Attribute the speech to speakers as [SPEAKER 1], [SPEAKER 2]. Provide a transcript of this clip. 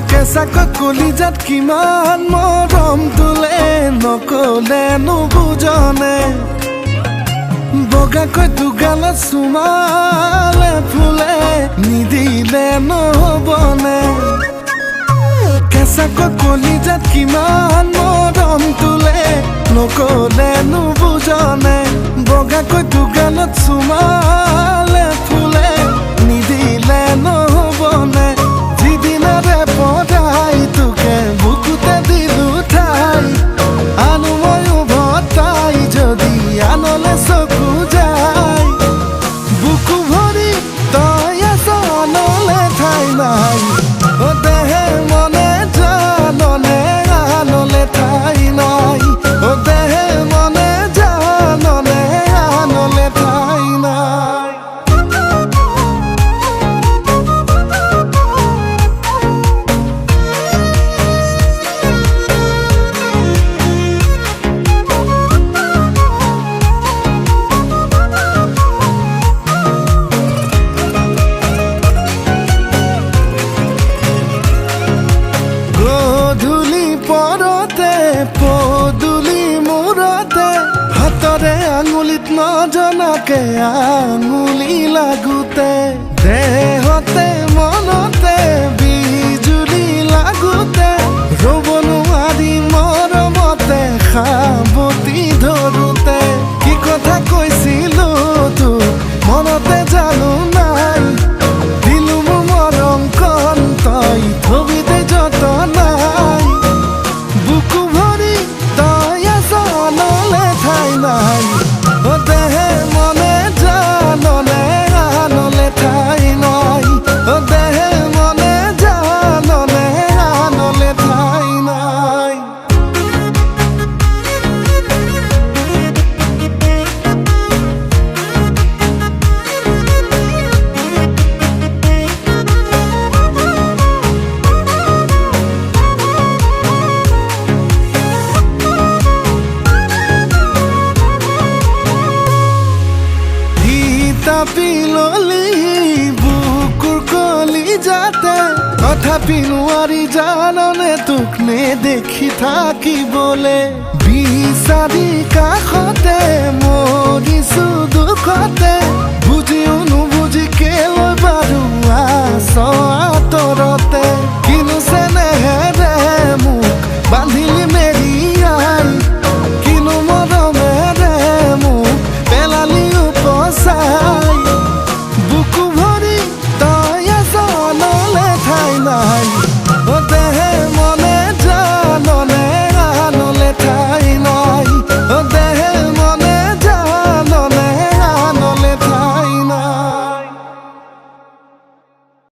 [SPEAKER 1] কেঁচাকৈ কলিজাত কিমান মৰম তোলে নকলে নুবুজনে বগাকৈ দুগালত চুমালে ফুলে নিদিলে নহবনে কেঁচাকৈ কলিজাত কিমান মৰম তোলে নকলে নুবুজনে বগাকৈ দুগালত চুমালে ফুলে নিদিলে নহবনে যিদিনাৰে পঠাই তোকে বুকুতে দিলো ঠাই আনো ময়ো ভতাই যদি আনলে চকু যায় বুকু ভৰি তই আছ আনলে ঠাই নাই অ দেহে মনে জাননে আনলে ঠাই নাই অ দেহে মনে জাননে আনলে ঠাই নাই পদুলি মূৰতে হাতৰে আঙুলিত নজনাকে আঙুলি লাগোতে দেহতে মনতে বিজুলি লাগোতে ৰ'ব নোৱাৰি মৰমতে সাৱটি ধৰোতে কি কথা কৈছিলো তোক মনতে জানো নাই দিলো মোৰ মৰম কণ তই থবি দে যতনাই বুকু ভৰি তই আছ আনলে ঠাই নাই অ দেহে মনে জাননে আনলে ঠাই নাই অ দেহে মনে জাননে আনলে ঠাই নাই পিললি বুকুৰ কলিজাতে তথাপি নোৱাৰি জাননে তোক নেদেখি থাকিবলে বিচাৰি কাষতে মৰিছো দুখতে